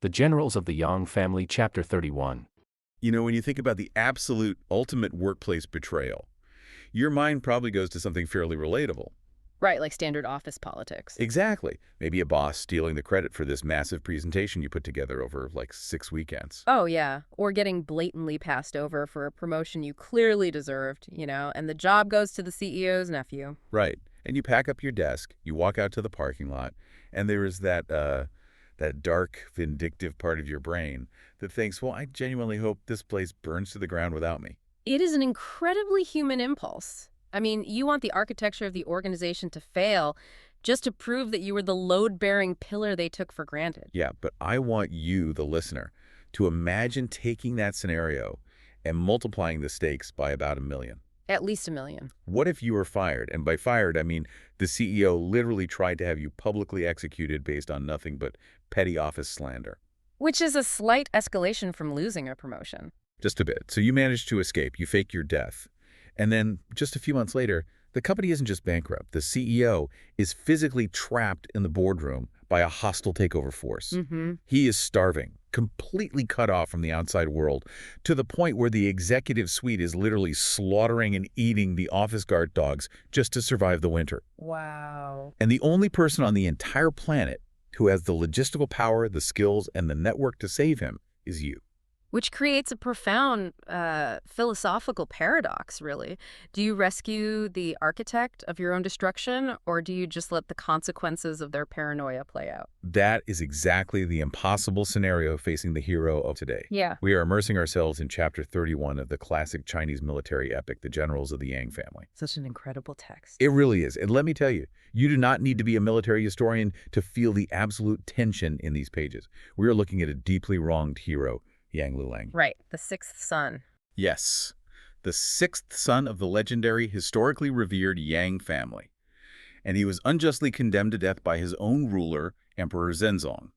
The Generals of the Yang Family, Chapter 31. You know, when you think about the absolute ultimate workplace betrayal, your mind probably goes to something fairly relatable. Right, like standard office politics. Exactly. Maybe a boss stealing the credit for this massive presentation you put together over like 6 weekends. Oh, yeah. Or getting blatantly passed over for a promotion you clearly deserved, and the job goes to the CEO's nephew. Right. And you pack up your desk, you walk out to the parking lot, and there is that dark, vindictive part of your brain that thinks, well, I genuinely hope this place burns to the ground without me. It is an incredibly human impulse. I mean, you want the architecture of the organization to fail just to prove that you were the load-bearing pillar they took for granted. Yeah, but I want you, the listener, to imagine taking that scenario and multiplying the stakes by about 1 million. At least 1 million. What if you were fired? And by fired, I mean the CEO literally tried to have you publicly executed based on nothing but petty office slander. Which is a slight escalation from losing a promotion. Just a bit. So you manage to escape. You fake your death. And then just a few months later, the company isn't just bankrupt. The CEO is physically trapped in the boardroom by a hostile takeover force. He is starving, completely cut off from the outside world, to the point where the executive suite is literally slaughtering and eating the office guard dogs just to survive the winter. Wow. And the only person on the entire planet who has the logistical power, the skills, and the network to save him is you. Which creates a profound philosophical paradox, really. Do you rescue the architect of your own destruction, or do you just let the consequences of their paranoia play out? That is exactly the impossible scenario facing the hero of today. Yeah. We are immersing ourselves in Chapter 31 of the classic Chinese military epic, The Generals of the Yang Family. Such an incredible text. It really is. And let me tell you, you do not need to be a military historian to feel the absolute tension in these pages. We are looking at a deeply wronged hero, Yang Liulang. Right, the sixth son. Yes, the 6th son of the legendary, historically revered Yang family. And he was unjustly condemned to death by his own ruler, Emperor Zhenzong.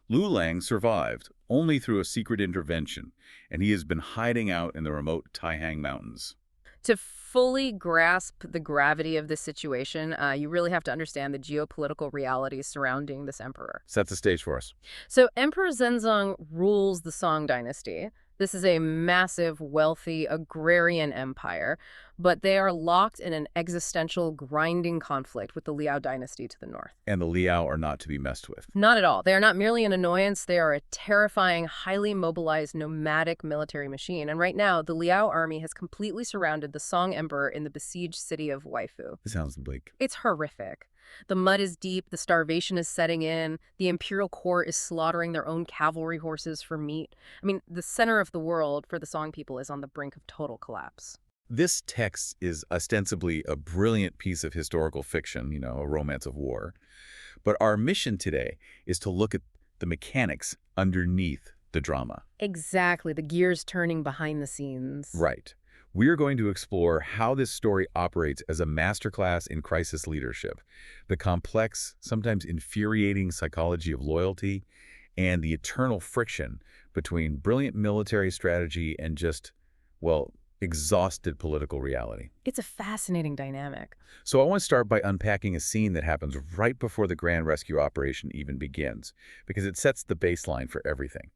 Liulang survived only through a secret intervention, and he has been hiding out in the remote Taihang Mountains. To fully grasp the gravity of this situation, you really have to understand the geopolitical realities surrounding this emperor. Set the stage for us. So Emperor Zhenzong rules the Song dynasty. This is a massive, wealthy, agrarian empire, but they are locked in an existential, grinding conflict with the Liao dynasty to the north. And the Liao are not to be messed with. Not at all. They are not merely an annoyance. They are a terrifying, highly mobilized, nomadic military machine. And right now, the Liao army has completely surrounded the Song emperor in the besieged city of Waifu. It sounds bleak. It's horrific. The mud is deep, the starvation is setting in, the imperial court is slaughtering their own cavalry horses for meat. I mean, the center of the world for the Song people is on the brink of total collapse. This text is ostensibly a brilliant piece of historical fiction, a romance of war. But our mission today is to look at the mechanics underneath the drama. Exactly, the gears turning behind the scenes. Right. We're going to explore how this story operates as a masterclass in crisis leadership, the complex, sometimes infuriating psychology of loyalty, and the eternal friction between brilliant military strategy and just, well, exhausted political reality. It's a fascinating dynamic. So I want to start by unpacking a scene that happens right before the grand rescue operation even begins, because it sets the baseline for everything.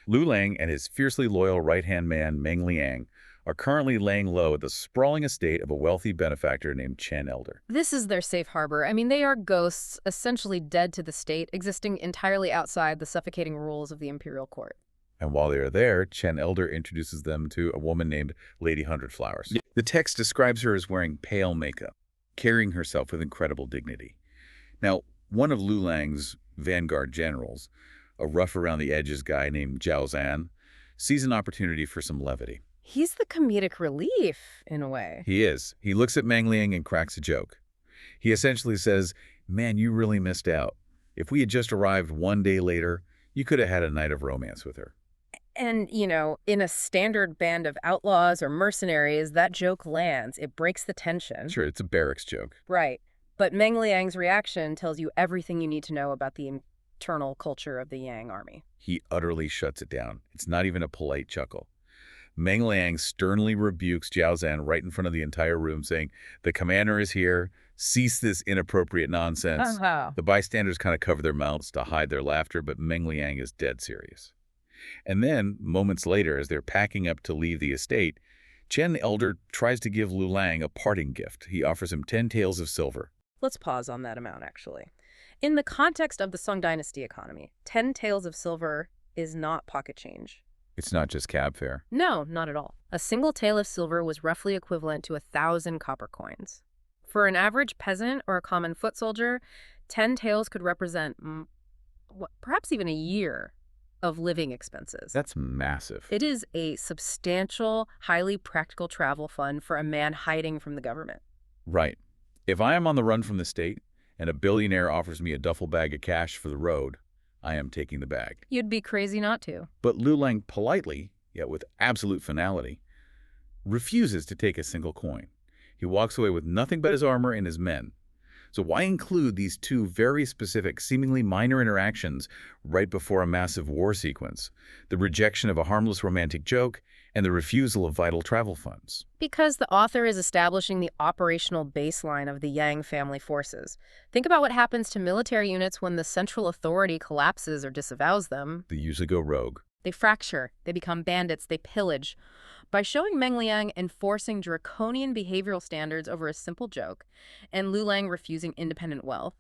Liulang and his fiercely loyal right-hand man, Meng Liang, are currently laying low at the sprawling estate of a wealthy benefactor named Chen Elder. This is their safe harbor. I mean, they are ghosts, essentially dead to the state, existing entirely outside the suffocating rules of the imperial court. And while they are there, Chen Elder introduces them to a woman named Lady Hundred Flowers. The text describes her as wearing pale makeup, carrying herself with incredible dignity. Now, one of Liulang's vanguard generals, a rough-around-the-edges guy named Zhao Zan, sees an opportunity for some levity. He's the comedic relief, in a way. He is. He looks at Meng Liang and cracks a joke. He essentially says, man, you really missed out. If we had just arrived 1 day later, you could have had a night of romance with her. And, in a standard band of outlaws or mercenaries, that joke lands. It breaks the tension. Sure, it's a barracks joke. Right. But Meng Liang's reaction tells you everything you need to know about the internal culture of the Yang army. He utterly shuts it down. It's not even a polite chuckle. Meng Liang sternly rebukes Zhao Zan right in front of the entire room, saying, the commander is here. "Cease this inappropriate nonsense." Wow. The bystanders kind of cover their mouths to hide their laughter, but Meng Liang is dead serious. And then, moments later, as they're packing up to leave the estate, Chen the Elder tries to give Liulang a parting gift. He offers him 10 taels of silver. Let's pause on that amount, actually. In the context of the Song Dynasty economy, 10 taels of silver is not pocket change. It's not just cab fare. No, not at all. A single tael of silver was roughly equivalent to 1,000 copper coins. For an average peasant or a common foot soldier, 10 taels could represent, perhaps even a year of living expenses. That's massive. It is a substantial, highly practical travel fund for a man hiding from the government. Right. If I am on the run from the state and a billionaire offers me a duffel bag of cash for the road, I am taking the bag. You'd be crazy not to. But Liulang politely, yet with absolute finality, refuses to take a single coin. He walks away with nothing but his armor and his men. So why include these two very specific, seemingly minor interactions right before a massive war sequence? The rejection of a harmless romantic joke and the refusal of vital travel funds. Because the author is establishing the operational baseline of the Yang family forces. Think about what happens to military units when the central authority collapses or disavows them. They usually go rogue. They fracture, they become bandits, they pillage. By showing Meng Liang enforcing draconian behavioral standards over a simple joke, and Liulang refusing independent wealth,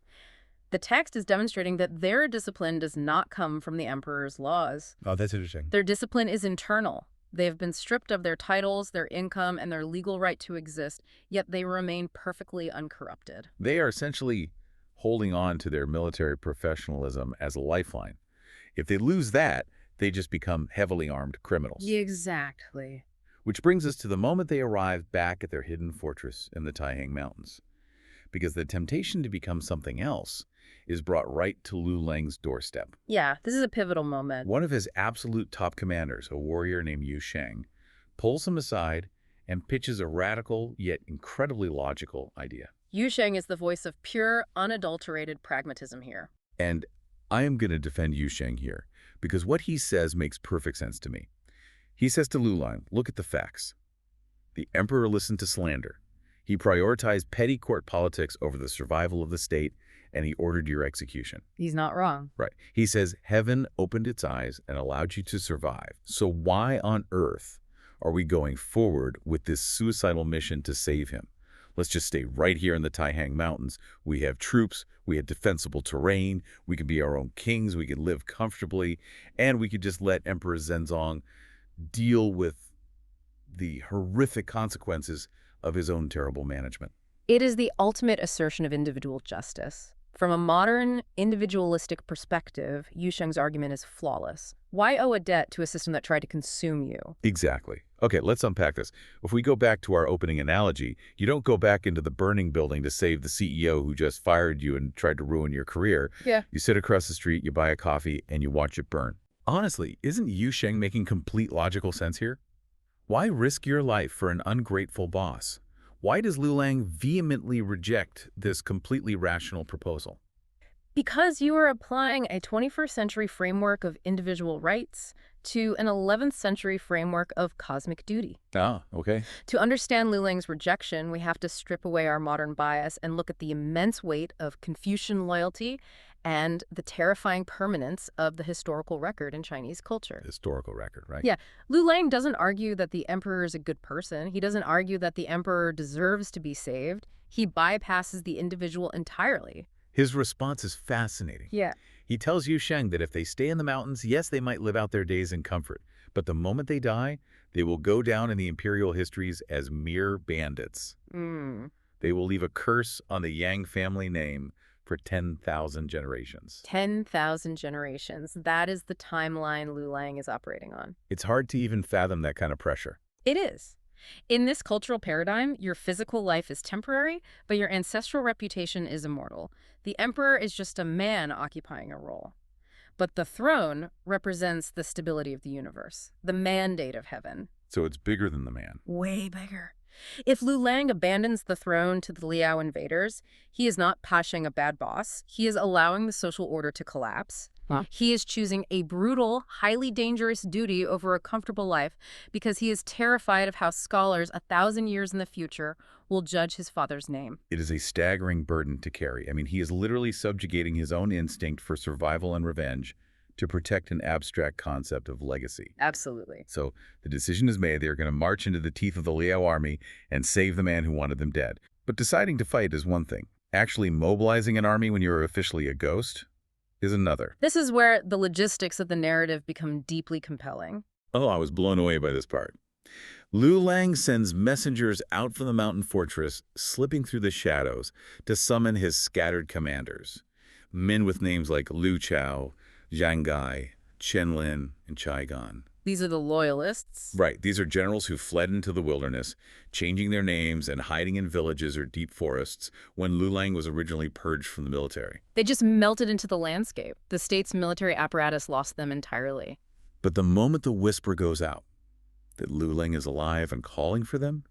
the text is demonstrating that their discipline does not come from the emperor's laws. Oh, that's interesting. Their discipline is internal. They have been stripped of their titles, their income, and their legal right to exist, yet they remain perfectly uncorrupted. They are essentially holding on to their military professionalism as a lifeline. If they lose that, they just become heavily armed criminals. Exactly. Which brings us to the moment they arrive back at their hidden fortress in the Taihang Mountains. Because the temptation to become something else is brought right to Liulang's doorstep. Yeah, this is a pivotal moment. One of his absolute top commanders, a warrior named Yu Sheng, pulls him aside and pitches a radical yet incredibly logical idea. Yu Sheng is the voice of pure, unadulterated pragmatism here. And I am going to defend Yu Sheng here, because what he says makes perfect sense to me. He says to Liulang, look at the facts. The emperor listened to slander. He prioritized petty court politics over the survival of the state, and he ordered your execution. He's not wrong. Right. He says, heaven opened its eyes and allowed you to survive. So why on earth are we going forward with this suicidal mission to save him? Let's just stay right here in the Taihang Mountains. We have troops, we have defensible terrain, we can be our own kings, we can live comfortably, and we could just let Emperor Zhenzong deal with the horrific consequences of his own terrible management. It is the ultimate assertion of individual justice. From a modern, individualistic perspective, Yu Sheng's argument is flawless. Why owe a debt to a system that tried to consume you? Exactly. Okay, let's unpack this. If we go back to our opening analogy, you don't go back into the burning building to save the CEO who just fired you and tried to ruin your career. Yeah. You sit across the street, you buy a coffee, and you watch it burn. Honestly, isn't Yu Sheng making complete logical sense here? Why risk your life for an ungrateful boss? Why does Liulang vehemently reject this completely rational proposal? Because you are applying a 21st century framework of individual rights to an 11th century framework of cosmic duty. Ah, okay. To understand Liulang's rejection, we have to strip away our modern bias and look at the immense weight of Confucian loyalty and the terrifying permanence of the historical record in Chinese culture. Historical record, right? Yeah. Liulang doesn't argue that the emperor is a good person. He doesn't argue that the emperor deserves to be saved. He bypasses the individual entirely. His response is fascinating. Yeah. He tells Yu Sheng that if they stay in the mountains, yes, they might live out their days in comfort, but the moment they die, they will go down in the imperial histories as mere bandits. They will leave a curse on the Yang family name for 10,000 generations. 10,000 generations. That is the timeline Liulang is operating on. It's hard to even fathom that kind of pressure. It is. In this cultural paradigm, your physical life is temporary, but your ancestral reputation is immortal. The emperor is just a man occupying a role. But the throne represents the stability of the universe, the mandate of heaven. So it's bigger than the man. Way bigger. If Liulang abandons the throne to the Liao invaders, he is not pashing a bad boss. He is allowing the social order to collapse. Huh. He is choosing a brutal, highly dangerous duty over a comfortable life because he is terrified of how scholars 1,000 years in the future will judge his father's name. It is a staggering burden to carry. I mean, he is literally subjugating his own instinct for survival and revenge to protect an abstract concept of legacy. Absolutely. So the decision is made. They're going to march into the teeth of the Liao army and save the man who wanted them dead. But deciding to fight is one thing. Actually mobilizing an army when you're officially a ghost is another. This is where the logistics of the narrative become deeply compelling. Oh, I was blown away by this part. Liulang sends messengers out from the mountain fortress, slipping through the shadows, to summon his scattered commanders. Men with names like Liu Chao, Zhang Gai, Chen Lin, and Chai Gan. These are the loyalists. Right, these are generals who fled into the wilderness, changing their names and hiding in villages or deep forests when Liulang was originally purged from the military. They just melted into the landscape. The state's military apparatus lost them entirely. But the moment the whisper goes out that Liulang is alive and calling for them,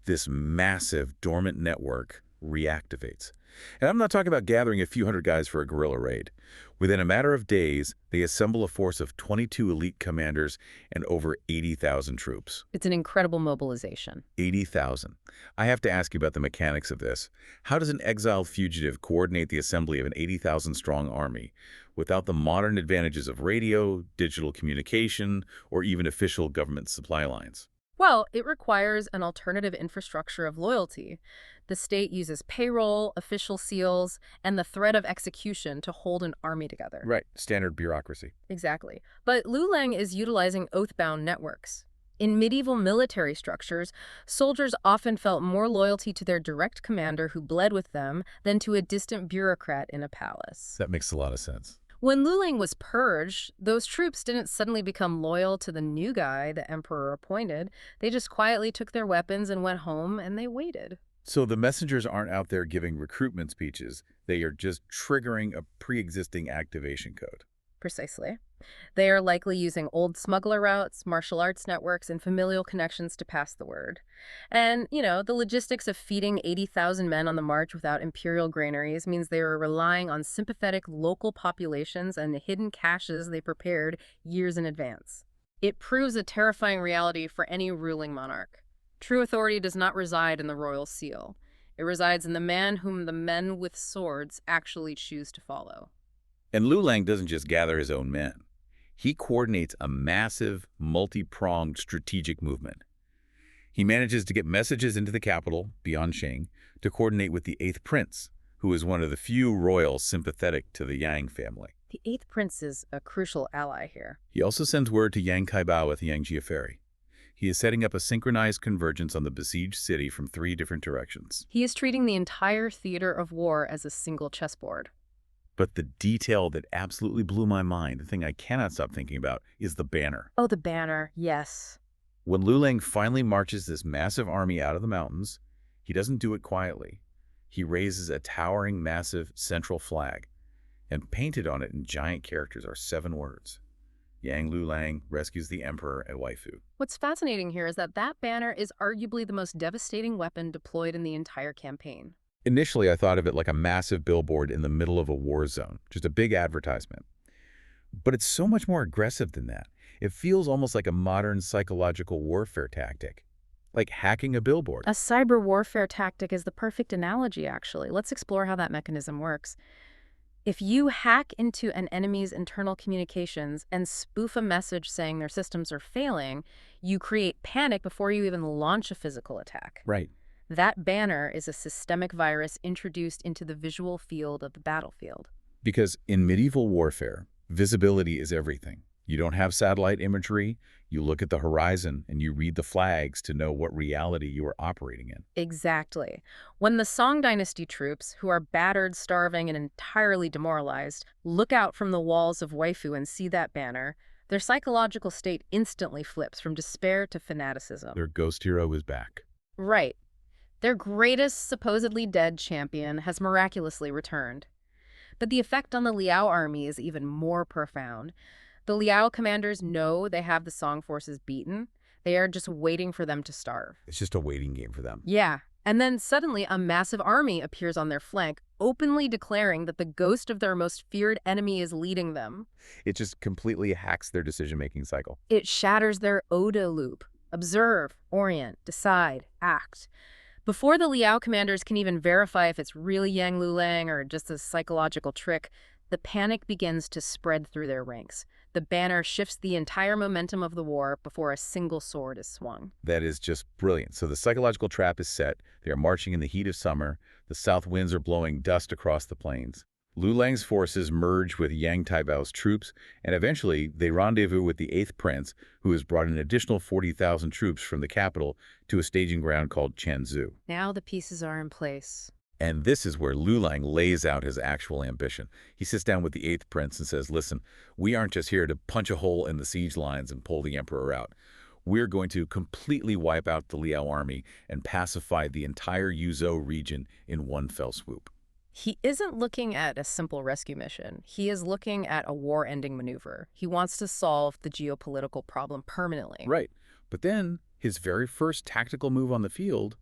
this massive, dormant network reactivates. And I'm not talking about gathering a few hundred guys for a guerrilla raid. Within a matter of days, they assemble a force of 22 elite commanders and over 80,000 troops. It's an incredible mobilization. 80,000. I have to ask you about the mechanics of this. How does an exiled fugitive coordinate the assembly of an 80,000-strong army without the modern advantages of radio, digital communication, or even official government supply lines? Well, it requires an alternative infrastructure of loyalty. The state uses payroll, official seals, and the threat of execution to hold an army together. Right, standard bureaucracy. Exactly. But Liulang is utilizing oath-bound networks. In medieval military structures, soldiers often felt more loyalty to their direct commander who bled with them than to a distant bureaucrat in a palace. That makes a lot of sense. When Liulang was purged, those troops didn't suddenly become loyal to the new guy the emperor appointed. They just quietly took their weapons and went home, and they waited. So the messengers aren't out there giving recruitment speeches. They are just triggering a pre-existing activation code. Precisely. They are likely using old smuggler routes, martial arts networks, and familial connections to pass the word. And, the logistics of feeding 80,000 men on the march without imperial granaries means they are relying on sympathetic local populations and the hidden caches they prepared years in advance. It proves a terrifying reality for any ruling monarch. True authority does not reside in the royal seal. It resides in the man whom the men with swords actually choose to follow. And Liulang doesn't just gather his own men. He coordinates a massive, multi-pronged strategic movement. He manages to get messages into the capital, beyond Qing, to coordinate with the 8th Prince, who is one of the few royals sympathetic to the Yang family. The 8th Prince is a crucial ally here. He also sends word to Yang Kaibao at the Yangjia Ferry. He is setting up a synchronized convergence on the besieged city from 3 different directions. He is treating the entire theater of war as a single chessboard. But the detail that absolutely blew my mind, the thing I cannot stop thinking about, is the banner. Oh, the banner, yes. When Liulang finally marches this massive army out of the mountains, he doesn't do it quietly. He raises a towering, massive central flag, and painted on it in giant characters are 7 words. Yang Liulang rescues the emperor at Waifu. What's fascinating here is that banner is arguably the most devastating weapon deployed in the entire campaign. Initially, I thought of it like a massive billboard in the middle of a war zone, just a big advertisement. But it's so much more aggressive than that. It feels almost like a modern psychological warfare tactic, like hacking a billboard. A cyber warfare tactic is the perfect analogy, actually. Let's explore how that mechanism works. If you hack into an enemy's internal communications and spoof a message saying their systems are failing, you create panic before you even launch a physical attack. Right. That banner is a systemic virus introduced into the visual field of the battlefield. Because in medieval warfare, visibility is everything. You don't have satellite imagery, you look at the horizon and you read the flags to know what reality you are operating in. Exactly. When the Song Dynasty troops, who are battered, starving, and entirely demoralized, look out from the walls of Waifu and see that banner, their psychological state instantly flips from despair to fanaticism. Their ghost hero is back. Right. Their greatest supposedly dead champion has miraculously returned. But the effect on the Liao army is even more profound. The Liao commanders know they have the Song forces beaten. They are just waiting for them to starve. It's just a waiting game for them. Yeah, And then suddenly a massive army appears on their flank, openly declaring that the ghost of their most feared enemy is leading them. It just completely hacks their decision-making cycle. It shatters their Oda loop. Observe, orient, decide, act. Before the Liao commanders can even verify if it's really Yang Liulang or just a psychological trick, the panic begins to spread through their ranks. The banner shifts the entire momentum of the war before a single sword is swung. That is just brilliant. So the psychological trap is set. They are marching in the heat of summer. The south winds are blowing dust across the plains. Liulang's forces merge with Yang Taibao's troops, and eventually they rendezvous with the 8th Prince, who has brought an additional 40,000 troops from the capital to a staging ground called Chenzhou. Now the pieces are in place. And this is where Liulang lays out his actual ambition. He sits down with the 8th Prince and says, listen, we aren't just here to punch a hole in the siege lines and pull the emperor out. We're going to completely wipe out the Liao army and pacify the entire Yuzhou region in one fell swoop. He isn't looking at a simple rescue mission. He is looking at a war-ending maneuver. He wants to solve the geopolitical problem permanently. Right. But then his very first tactical move on the field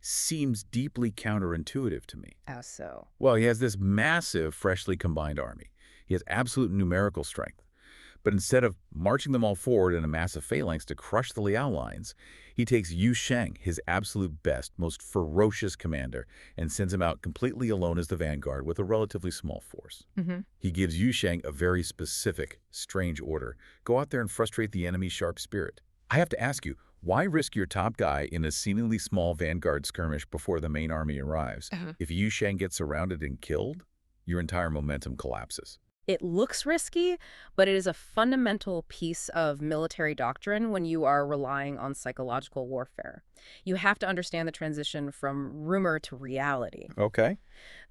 seems deeply counterintuitive to me. How so? Well, he has this massive, freshly combined army. He has absolute numerical strength. But instead of marching them all forward in a massive phalanx to crush the Liao lines, he takes Yu Sheng, his absolute best, most ferocious commander, and sends him out completely alone as the vanguard with a relatively small force. He gives Yu Sheng a very specific, strange order. Go out there and frustrate the enemy's sharp spirit. I have to ask you, why risk your top guy in a seemingly small vanguard skirmish before the main army arrives? If Yu Sheng gets surrounded and killed, your entire momentum collapses. It looks risky, but it is a fundamental piece of military doctrine when you are relying on psychological warfare. You have to understand the transition from rumor to reality. Okay.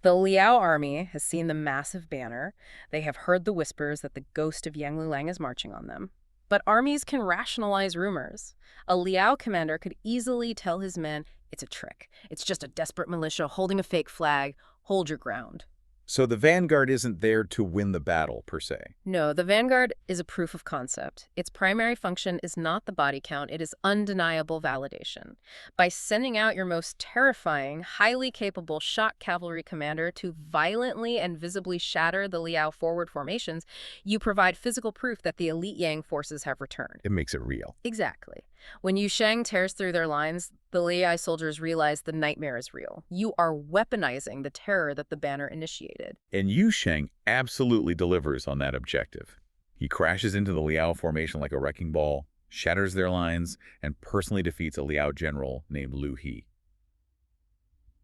The Liao army has seen the massive banner. They have heard the whispers that the ghost of Yang Liulang is marching on them. But armies can rationalize rumors. A Liao commander could easily tell his men, it's a trick. It's just a desperate militia holding a fake flag. Hold your ground. So the vanguard isn't there to win the battle, per se. No, the vanguard is a proof of concept. Its primary function is not the body count, it is undeniable validation. By sending out your most terrifying, highly capable shock cavalry commander to violently and visibly shatter the Liao forward formations, you provide physical proof that the elite Yang forces have returned. It makes it real. Exactly. When Yu Sheng tears through their lines, the Liao soldiers realize the nightmare is real. You are weaponizing the terror that the banner initiated. And Yu Sheng absolutely delivers on that objective. He crashes into the Liao formation like a wrecking ball, shatters their lines, and personally defeats a Liao general named Lu He.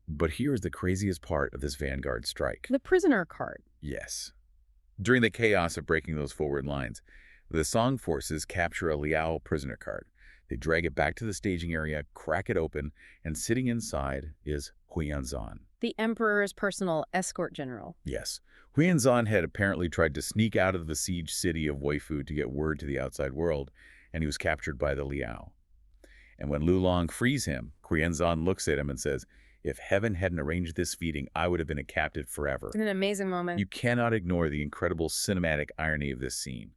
But here's the craziest part of this vanguard strike. The prisoner card. Yes. During the chaos of breaking those forward lines, the Song forces capture a Liao prisoner card. They drag it back to the staging area, crack it open, and sitting inside is Huiyanzan. The emperor's personal escort general. Yes. Huiyanzan had apparently tried to sneak out of the siege city of Weifu to get word to the outside world, and he was captured by the Liao. And when Liulang frees him, Huiyanzan looks at him and says, if heaven hadn't arranged this feeding, I would have been a captive forever. It's an amazing moment. You cannot ignore the incredible cinematic irony of this scene.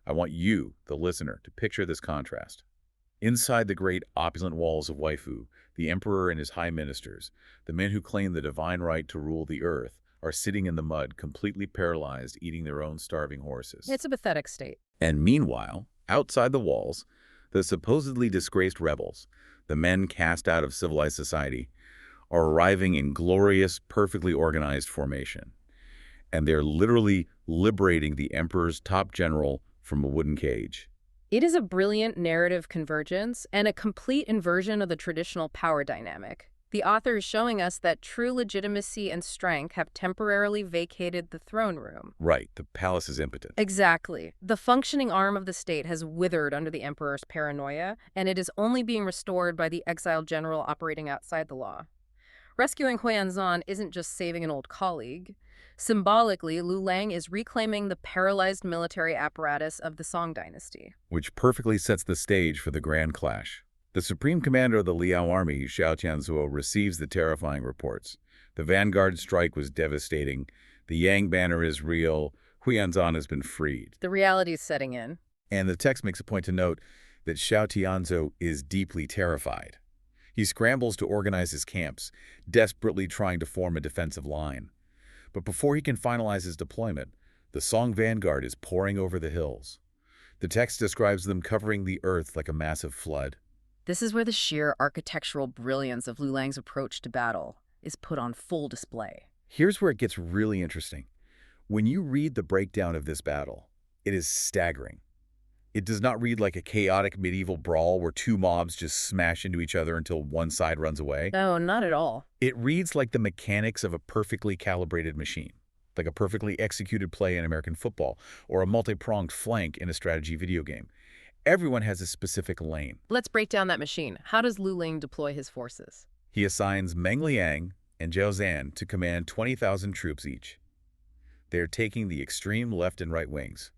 I want you, the listener, to picture this contrast. Inside the great opulent walls of Weifu, the emperor and his high ministers, the men who claim the divine right to rule the earth, are sitting in the mud, completely paralyzed, eating their own starving horses. It's a pathetic state. And meanwhile, outside the walls, the supposedly disgraced rebels, the men cast out of civilized society, are arriving in glorious, perfectly organized formation. And they're literally liberating the emperor's top general from a wooden cage. It is a brilliant narrative convergence and a complete inversion of the traditional power dynamic. The author is showing us that true legitimacy and strength have temporarily vacated the throne room. Right, the palace is impotent. Exactly. The functioning arm of the state has withered under the emperor's paranoia, and it is only being restored by the exiled general operating outside the law. Rescuing Huiyanzan isn't just saving an old colleague. Symbolically, Liulang is reclaiming the paralyzed military apparatus of the Song dynasty. Which perfectly sets the stage for the grand clash. The supreme commander of the Liao army, Xiao Tianzuo, receives the terrifying reports. The vanguard strike was devastating. The Yang banner is real. Huiyanzan has been freed. The reality is setting in. And the text makes a point to note that Xiao Tianzuo is deeply terrified. He scrambles to organize his camps, desperately trying to form a defensive line. But before he can finalize his deployment, the Song vanguard is pouring over the hills. The text describes them covering the earth like a massive flood. This is where the sheer architectural brilliance of Liulang's approach to battle is put on full display. Here's where it gets really interesting. When you read the breakdown of this battle, it is staggering. It does not read like a chaotic medieval brawl where two mobs just smash into each other until one side runs away. No, not at all. It reads like the mechanics of a perfectly calibrated machine, like a perfectly executed play in American football or a multi-pronged flank in a strategy video game. Everyone has a specific lane. Let's break down that machine. How does Liulang deploy his forces? He assigns Meng Liang and Zhao Zan to command 20,000 troops each. They are taking the extreme left and right wings.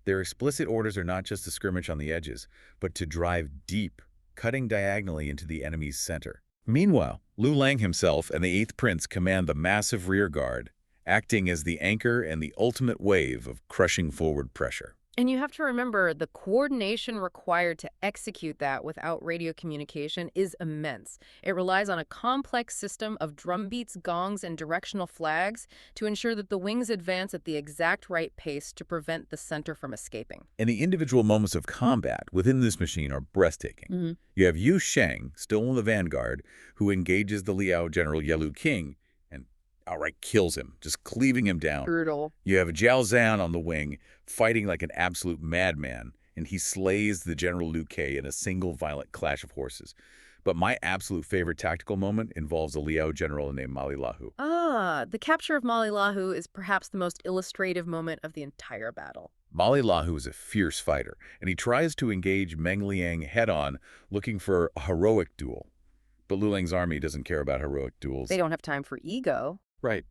Their explicit orders are not just to skirmish on the edges, but to drive deep, cutting diagonally into the enemy's center. Meanwhile, Liulang himself and the 8th Prince command the massive rear guard, acting as the anchor and the ultimate wave of crushing forward pressure. And you have to remember, the coordination required to execute that without radio communication is immense. It relies on a complex system of drum beats, gongs, and directional flags to ensure that the wings advance at the exact right pace to prevent the center from escaping. And the individual moments of combat within this machine are breathtaking. You have Yu Sheng, still in the vanguard, who engages the Liao general Yelu King and outright kills him, just cleaving him down. Brutal. You have Zhao Zan on the wing, fighting like an absolute madman, and he slays the General Liu Kei in a single violent clash of horses. But my absolute favorite tactical moment involves a Liao general named Malilahu. The capture of Malilahu is perhaps the most illustrative moment of the entire battle. Malilahu is a fierce fighter, and he tries to engage Meng Liang head-on, looking for a heroic duel. But Liulang's army doesn't care about heroic duels. They don't have time for ego. Right.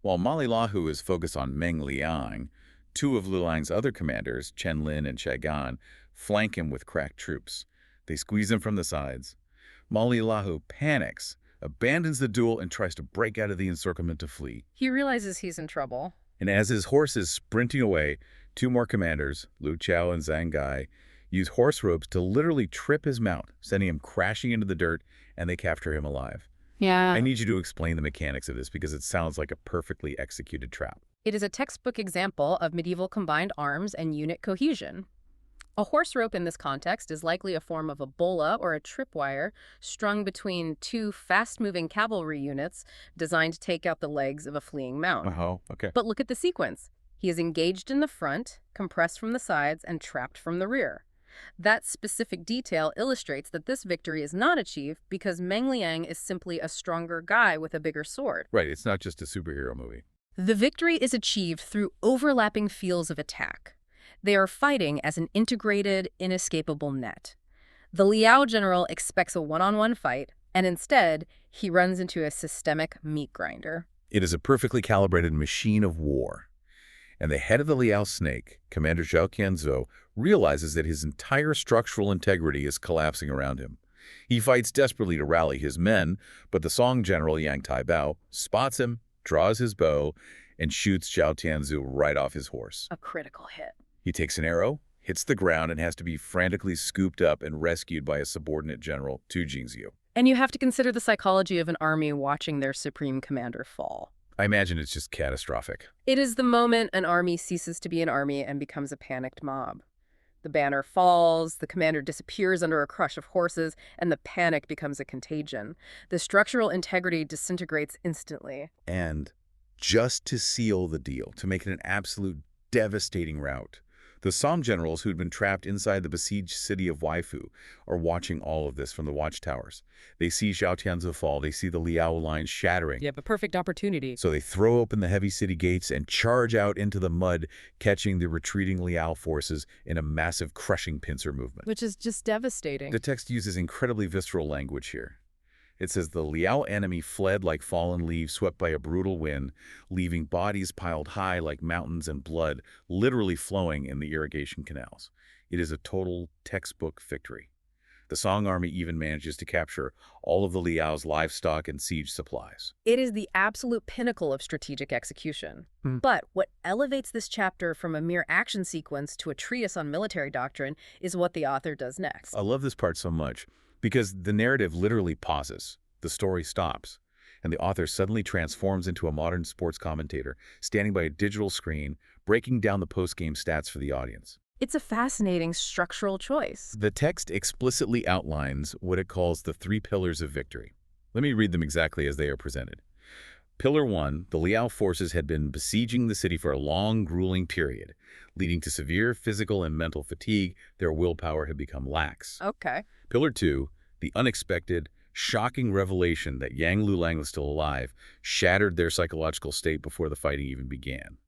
While Malilahu is focused on Meng Liang, two of Liulang's other commanders, Chen Lin and Shagan, flank him with crack troops. They squeeze him from the sides. Malilahu panics, abandons the duel, and tries to break out of the encirclement to flee. He realizes he's in trouble. And as his horse is sprinting away, two more commanders, Lu Chao and Zhang Gai, use horse ropes to literally trip his mount, sending him crashing into the dirt, and they capture him alive. Yeah. I need you to explain the mechanics of this because it sounds like a perfectly executed trap. It is a textbook example of medieval combined arms and unit cohesion. A horse rope in this context is likely a form of a bola or a tripwire strung between two fast-moving cavalry units designed to take out the legs of a fleeing mount. Okay. But look at the sequence. He is engaged in the front, compressed from the sides, and trapped from the rear. That specific detail illustrates that this victory is not achieved because Meng Liang is simply a stronger guy with a bigger sword. Right, it's not just a superhero movie. The victory is achieved through overlapping fields of attack. They are fighting as an integrated, inescapable net. The Liao general expects a one-on-one fight, and instead, he runs into a systemic meat grinder. It is a perfectly calibrated machine of war. And the head of the Liao snake, Commander Zhao Qianzhou, realizes that his entire structural integrity is collapsing around him. He fights desperately to rally his men, but the Song general Yang Taibao spots him, draws his bow, and shoots Zhao Tianzhu right off his horse. A critical hit. He takes an arrow, hits the ground, and has to be frantically scooped up and rescued by a subordinate general, Tu Jingxiu. And you have to consider the psychology of an army watching their supreme commander fall. I imagine it's just catastrophic. It is the moment an army ceases to be an army and becomes a panicked mob. The banner falls, the commander disappears under a crush of horses, and the panic becomes a contagion. The structural integrity disintegrates instantly. And just to seal the deal, to make it an absolute devastating rout, the Song generals who'd been trapped inside the besieged city of Waifu are watching all of this from the watchtowers. They see Zhao Tianzhu fall, they see the Liao line shattering. You have a perfect opportunity. So they throw open the heavy city gates and charge out into the mud, catching the retreating Liao forces in a massive crushing pincer movement. Which is just devastating. The text uses incredibly visceral language here. It says the Liao enemy fled like fallen leaves swept by a brutal wind, leaving bodies piled high like mountains and blood literally flowing in the irrigation canals. It is a total textbook victory. The Song army even manages to capture all of the Liao's livestock and siege supplies. It is the absolute pinnacle of strategic execution. But what elevates this chapter from a mere action sequence to a treatise on military doctrine is what the author does next. I love this part so much. Because the narrative literally pauses, the story stops, and the author suddenly transforms into a modern sports commentator, standing by a digital screen, breaking down the post-game stats for the audience. It's a fascinating structural choice. The text explicitly outlines what it calls the 3 pillars of victory. Let me read them exactly as they are presented. Pillar 1, the Liao forces had been besieging the city for a long, grueling period, leading to severe physical and mental fatigue. Their willpower had become lax. Okay. Pillar 2, the unexpected, shocking revelation that Yang Liulang was still alive shattered their psychological state before the fighting even began.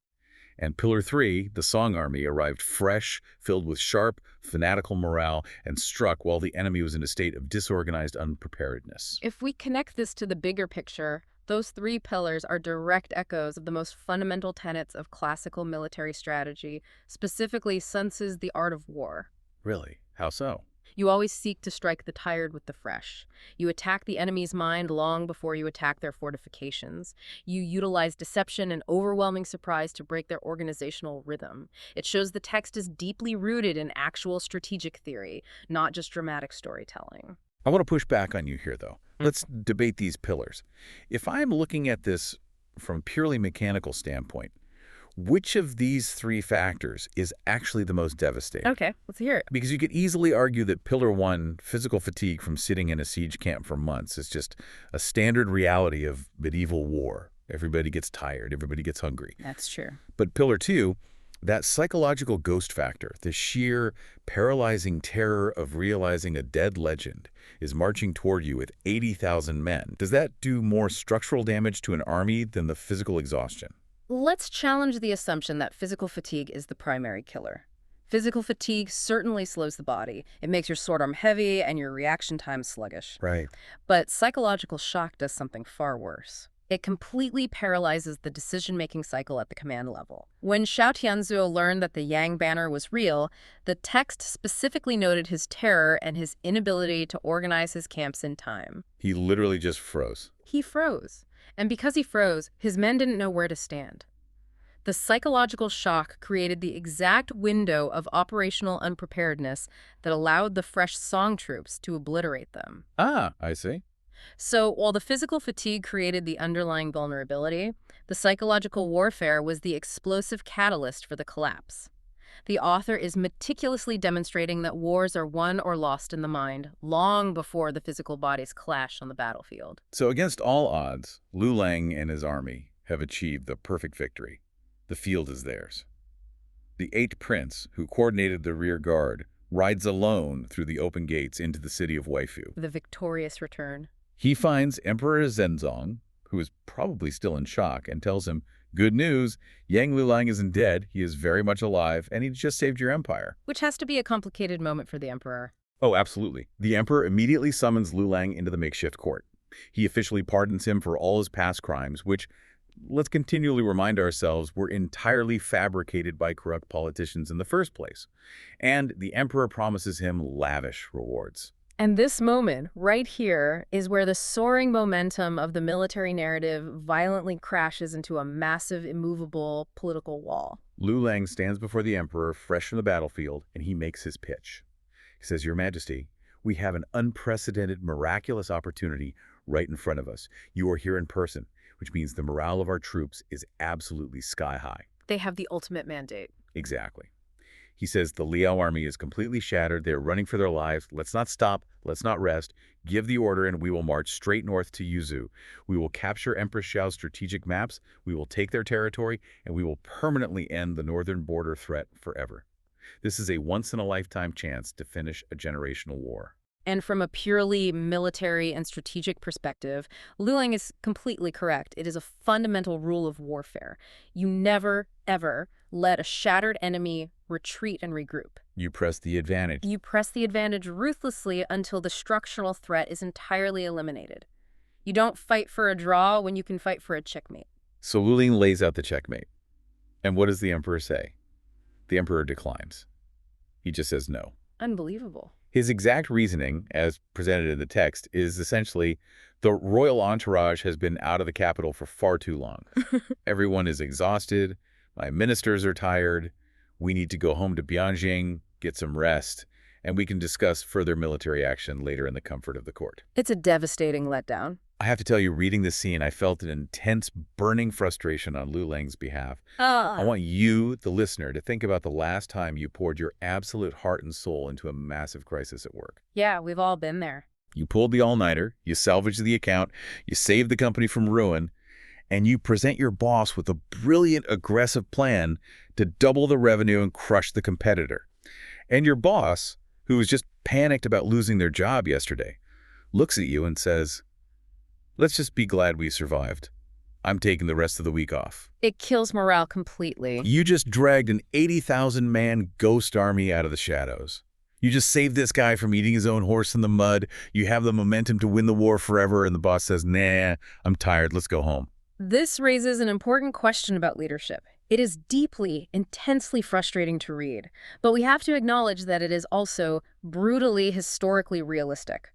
And Pillar 3, the Song Army, arrived fresh, filled with sharp, fanatical morale, and struck while the enemy was in a state of disorganized unpreparedness. If we connect this to the bigger picture, those 3 pillars are direct echoes of the most fundamental tenets of classical military strategy, specifically Sun Tzu's The Art of War. Really? How so? You always seek to strike the tired with the fresh. You attack the enemy's mind long before you attack their fortifications. You utilize deception and overwhelming surprise to break their organizational rhythm. It shows the text is deeply rooted in actual strategic theory, not just dramatic storytelling. I want to push back on you here, though. Let's debate these pillars. If I'm looking at this from a purely mechanical standpoint, which of these 3 factors is actually the most devastating? Okay, let's hear it. Because you could easily argue that Pillar 1, physical fatigue from sitting in a siege camp for months, is just a standard reality of medieval war. Everybody gets tired, everybody gets hungry. That's true. But Pillar 2, that psychological ghost factor, the sheer paralyzing terror of realizing a dead legend is marching toward you with 80,000 men. Does that do more structural damage to an army than the physical exhaustion? Let's challenge the assumption that physical fatigue is the primary killer. Physical fatigue certainly slows the body. It makes your sword arm heavy and your reaction time sluggish. Right. But psychological shock does something far worse. It completely paralyzes the decision-making cycle at the command level. When Xiao Tianzuo learned that the Yang banner was real, the text specifically noted his terror and his inability to organize his camps in time. He literally just froze. He froze. And because he froze, his men didn't know where to stand. The psychological shock created the exact window of operational unpreparedness that allowed the fresh Song troops to obliterate them. Ah, I see. So while the physical fatigue created the underlying vulnerability, the psychological warfare was the explosive catalyst for the collapse. The author is meticulously demonstrating that wars are won or lost in the mind long before the physical bodies clash on the battlefield. So against all odds, Liulang and his army have achieved the perfect victory. The field is theirs. The 8th prince, who coordinated the rear guard, rides alone through the open gates into the city of Waifu. The victorious return. He finds Emperor Zhenzong, who is probably still in shock, and tells him, "Good news, Yang Liulang isn't dead, he is very much alive, and he just saved your empire." Which has to be a complicated moment for the emperor. Oh, absolutely. The emperor immediately summons Liulang into the makeshift court. He officially pardons him for all his past crimes, which, let's continually remind ourselves, were entirely fabricated by corrupt politicians in the first place. And the emperor promises him lavish rewards. And this moment, right here, is where the soaring momentum of the military narrative violently crashes into a massive, immovable political wall. Liulang stands before the emperor, fresh from the battlefield, and he makes his pitch. He says, "Your Majesty, we have an unprecedented, miraculous opportunity right in front of us. You are here in person, which means the morale of our troops is absolutely sky high." They have the ultimate mandate. Exactly. He says the Liao army is completely shattered. They're running for their lives. Let's not stop. Let's not rest. Give the order and we will march straight north to Yuzhou. We will capture Empress Xiao's strategic maps. We will take their territory and we will permanently end the northern border threat forever. This is a once-in-a-lifetime chance to finish a generational war. And from a purely military and strategic perspective, Liulang is completely correct. It is a fundamental rule of warfare. You never, ever let a shattered enemy retreat and regroup. You press the advantage. You press the advantage ruthlessly until the structural threat is entirely eliminated. You don't fight for a draw when you can fight for a checkmate. So Liulang lays out the checkmate. And what does the emperor say? The emperor declines. He just says no. Unbelievable. His exact reasoning, as presented in the text, is essentially the royal entourage has been out of the capital for far too long. Everyone is exhausted. My ministers are tired. We need to go home to Bianjing, get some rest, and we can discuss further military action later in the comfort of the court. It's a devastating letdown. I have to tell you, reading this scene, I felt an intense, burning frustration on Liulang's behalf. I want you, the listener, to think about the last time you poured your absolute heart and soul into a massive crisis at work. Yeah, we've all been there. You pulled the all-nighter, you salvaged the account, you saved the company from ruin, and you present your boss with a brilliant, aggressive plan to double the revenue and crush the competitor. And your boss, who was just panicked about losing their job yesterday, looks at you and says, "Let's just be glad we survived. I'm taking the rest of the week off." It kills morale completely. You just dragged an 80,000-man ghost army out of the shadows. You just saved this guy from eating his own horse in the mud. You have the momentum to win the war forever, and the boss says, "Nah, I'm tired. Let's go home." This raises an important question about leadership. It is deeply, intensely frustrating to read, but we have to acknowledge that it is also brutally, historically realistic.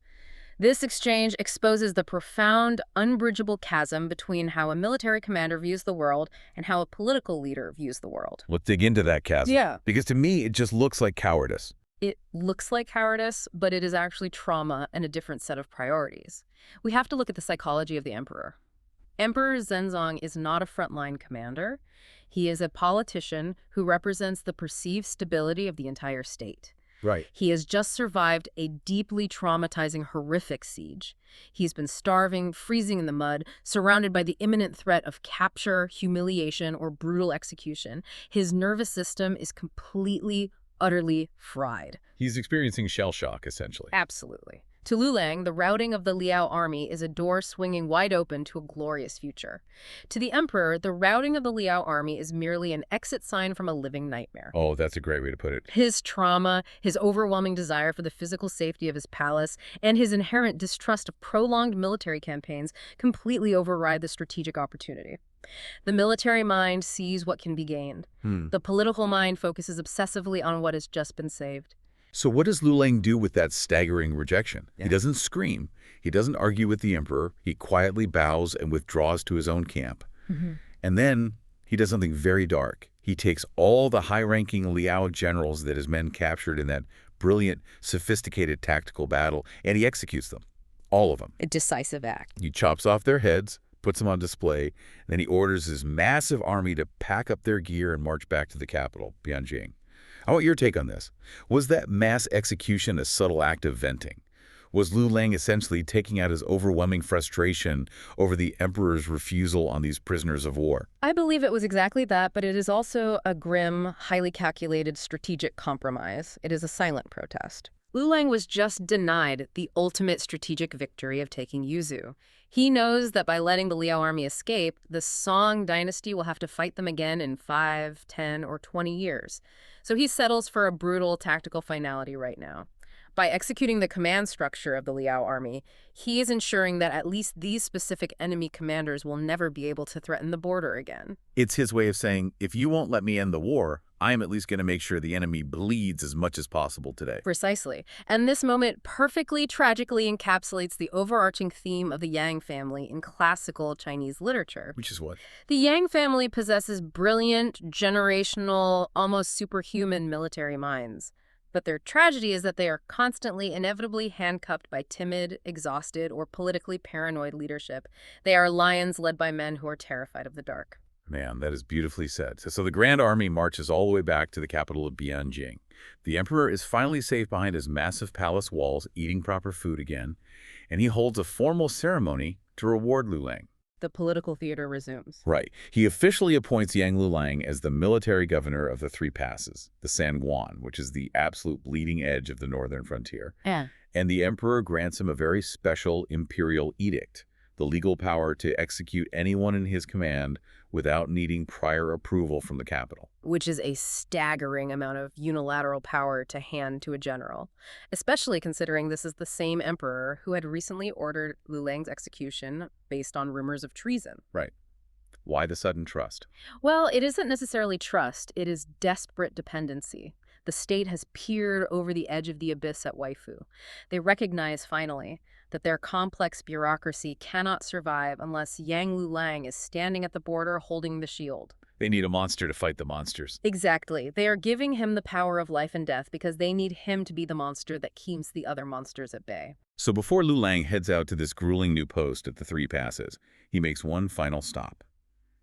This exchange exposes the profound, unbridgeable chasm between how a military commander views the world and how a political leader views the world. Let's dig into that chasm. Yeah. Because to me, it just looks like cowardice. It looks like cowardice, but it is actually trauma and a different set of priorities. We have to look at the psychology of the emperor. Emperor Zhenzong is not a frontline commander. He is a politician who represents the perceived stability of the entire state. Right. He has just survived a deeply traumatizing, horrific siege. He's been starving, freezing in the mud, surrounded by the imminent threat of capture, humiliation, or brutal execution. His nervous system is completely, utterly fried. He's experiencing shell shock, essentially. Absolutely. To Liulang, the routing of the Liao army is a door swinging wide open to a glorious future. To the emperor, the routing of the Liao army is merely an exit sign from a living nightmare. Oh, that's a great way to put it. His trauma, his overwhelming desire for the physical safety of his palace, and his inherent distrust of prolonged military campaigns completely override the strategic opportunity. The military mind sees what can be gained. The political mind focuses obsessively on what has just been saved. So what does Liulang do with that staggering rejection? He doesn't scream. He doesn't argue with the emperor. He quietly bows and withdraws to his own camp. And then he does something very dark. He takes all the high-ranking Liao generals that his men captured in that brilliant, sophisticated tactical battle, and he executes them. All of them. A decisive act. He chops off their heads, puts them on display, and then he orders his massive army to pack up their gear and march back to the capital, Bianjing. I want your take on this. Was that mass execution a subtle act of venting? Was Liulang essentially taking out his overwhelming frustration over the emperor's refusal on these prisoners of war? I believe it was exactly that, but it is also a grim, highly calculated strategic compromise. It is a silent protest. Liulang was just denied the ultimate strategic victory of taking Yuzhou. He knows that by letting the Liao army escape, the Song dynasty will have to fight them again in 5, 10, or 20 years. So he settles for a brutal tactical finality right now. By executing the command structure of the Liao army, he is ensuring that at least these specific enemy commanders will never be able to threaten the border again. It's his way of saying, if you won't let me end the war, I am at least going to make sure the enemy bleeds as much as possible today. Precisely. And this moment perfectly, tragically encapsulates the overarching theme of the Yang family in classical Chinese literature. Which is what? The Yang family possesses brilliant, generational, almost superhuman military minds. But their tragedy is that they are constantly, inevitably handcuffed by timid, exhausted, or politically paranoid leadership. They are lions led by men who are terrified of the dark. Man, that is beautifully said. So the Grand Army marches all the way back to the capital of Bianjing. The emperor is finally safe behind his massive palace walls, eating proper food again, and he holds a formal ceremony to reward Liulang. The political theater resumes. Right. He officially appoints Yang Liulang as the military governor of the Three Passes, the Sanguan, which is the absolute bleeding edge of the northern frontier. Yeah. And the emperor grants him a very special imperial edict, the legal power to execute anyone in his command without needing prior approval from the capital. Which is a staggering amount of unilateral power to hand to a general, especially considering this is the same emperor who had recently ordered Liulang's execution based on rumors of treason. Right. Why the sudden trust? Well, it isn't necessarily trust, it is desperate dependency. The state has peered over the edge of the abyss at Waifu. They recognize, finally, that their complex bureaucracy cannot survive unless Yang Liulang is standing at the border holding the shield. They need a monster to fight the monsters. Exactly. They are giving him the power of life and death because they need him to be the monster that keeps the other monsters at bay. So before Liulang heads out to this grueling new post at the Three Passes, he makes one final stop.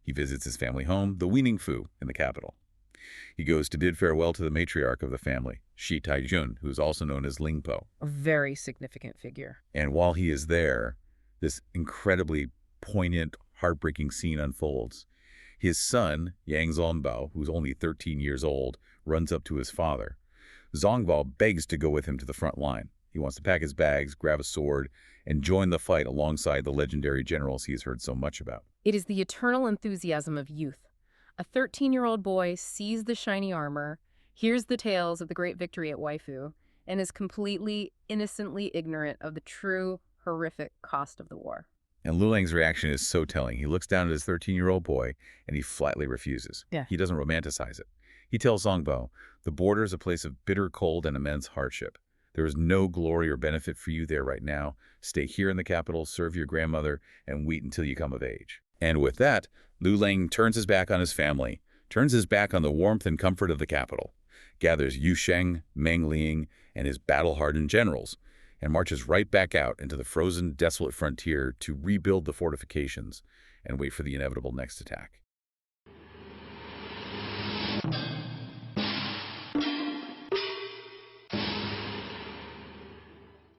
He visits his family home, the Weaningfu, in the capital. He goes to bid farewell to the matriarch of the family, Shi Taijun, who is also known as Lingpo. A very significant figure. And while he is there, this incredibly poignant, heartbreaking scene unfolds. His son, Yang Zongbao, who's only 13 years old, runs up to his father. Zongbao begs to go with him to the front line. He wants to pack his bags, grab a sword, and join the fight alongside the legendary generals he has heard so much about. It is the eternal enthusiasm of youth. A 13-year-old boy sees the shiny armor, hears the tales of the great victory at Waifu, and is completely, innocently ignorant of the true, horrific cost of the war. And Liulang's reaction is so telling. He looks down at his 13-year-old boy, and he flatly refuses. Yeah. He doesn't romanticize it. He tells Zongbao, "The border is a place of bitter cold and immense hardship. There is no glory or benefit for you there right now. Stay here in the capital, serve your grandmother, and wait until you come of age." And with that, Liulang turns his back on his family, turns his back on the warmth and comfort of the capital, gathers Yu Sheng, Meng Ling, and his battle-hardened generals, and marches right back out into the frozen, desolate frontier to rebuild the fortifications and wait for the inevitable next attack.